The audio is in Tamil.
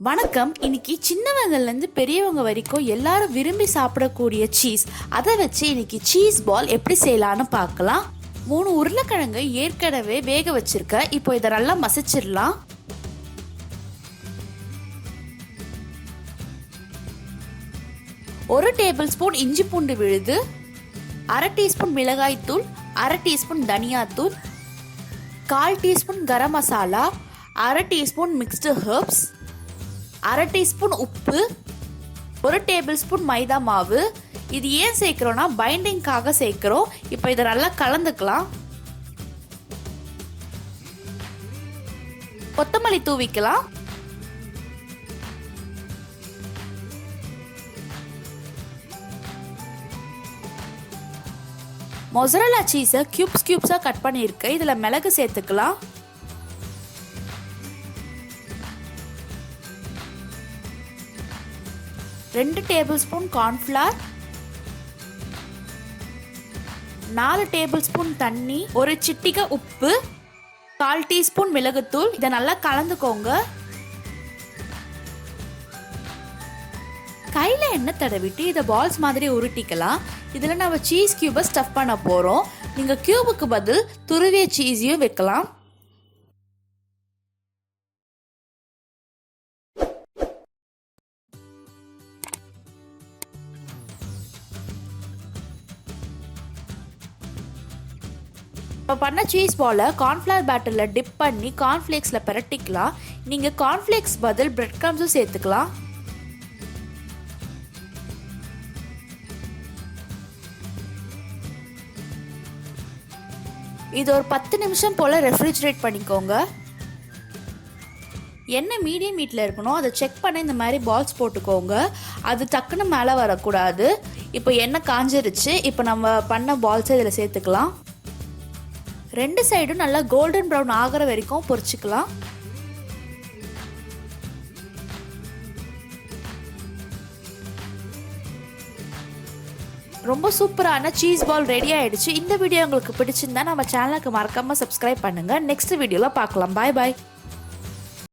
வணக்கம். இன்னைக்கு சின்னவங்கள்லேருந்து பெரியவங்க வரைக்கும் எல்லாரும் விரும்பி சாப்பிடக்கூடிய சீஸ், அதை வச்சு இன்னைக்கு சீஸ் பால் எப்படி செய்யலான்னு பார்க்கலாம். 3 உருளைக்கிழங்கு ஏற்கனவே வேக வச்சிருக்கேன். இப்போ இதை நல்லா மசிச்சிடலாம். ஒரு டேபிள் ஸ்பூன் இஞ்சி பூண்டு விழுது, 1/2 டீஸ்பூன் மிளகாய் தூள், 1/2 டீஸ்பூன் தனியாத்தூள், 1/4 teaspoon garam masala, 1/2 teaspoon mixed herbs, 1/2 teaspoon உப்பு, 1 டேபிள் ஸ்பூன் மைதா மாவு. இது ஏன் சேர்க்கிறோன்னா பைண்டிங்காக சேர்க்கிறோம். இப்போ இதை நல்லா கலந்துக்கலாம். கொத்தமல்லி தூவிக்கலாம். மொசரல்லா சீஸை கியூப்ஸாக கட் பண்ணியிருக்கேன். இதில் மிளகு சேர்த்துக்கலாம். 2 table spoon cornflour, 4 table spoon தண்ணி, ஒரு சிட்டிகை உப்பு, 1/4 டீஸ்பூன் மிளகுத்தூள். இதை நல்லா கலந்துக்கோங்க. கையில் எண்ணெய் தடவிட்டு இதை பால்ஸ் மாதிரி உருட்டிக்கலாம். இதில் நம்ம சீஸ் கியூபை ஸ்டஃப் பண்ண போகிறோம். நீங்கள் கியூபுக்கு பதில் துருவிய சீஸையும் வைக்கலாம். இப்போ பண்ண சீஸ் பாலை கார்ன்ஃப்ளவர் பேட்டரில் டிப் பண்ணி கார்ன்ஃப்ளேக்ஸில் பிரட்டிக்கலாம். நீங்கள் கார்ன்ஃப்ளேக்ஸ் பதில் பிரெட் க்ரம்ஸும் சேர்த்துக்கலாம். இது ஒரு 10 நிமிஷம் போல் ரெஃப்ரிஜரேட் பண்ணிக்கோங்க. எண்ணெய் மீடியம் ஹீட்டில் இருக்கணும். அதை செக் பண்ண இந்த மாதிரி பால்ஸ் போட்டுக்கோங்க. அது டக்குன்னு மேலே வரக்கூடாது. இப்போ எண்ணெய் காஞ்சிருச்சு. இப்போ நம்ம பண்ண பால்ஸை இதில் சேர்த்துக்கலாம். 2 சைடும் நல்லா கோல்டன் ப்ரௌன் ஆகிற வரைக்கும் பொரிச்சுக்கலாம். ரொம்ப சூப்பரான சீஸ் பால் ரெடி ஆயிடுச்சு. இந்த வீடியோ உங்களுக்கு பிடிச்சிருந்தா நம்ம சேனலுக்கு மறக்காம சப்ஸ்கிரைப் பண்ணுங்க. நெக்ஸ்ட் வீடியோல பார்க்கலாம். பாய் பாய்.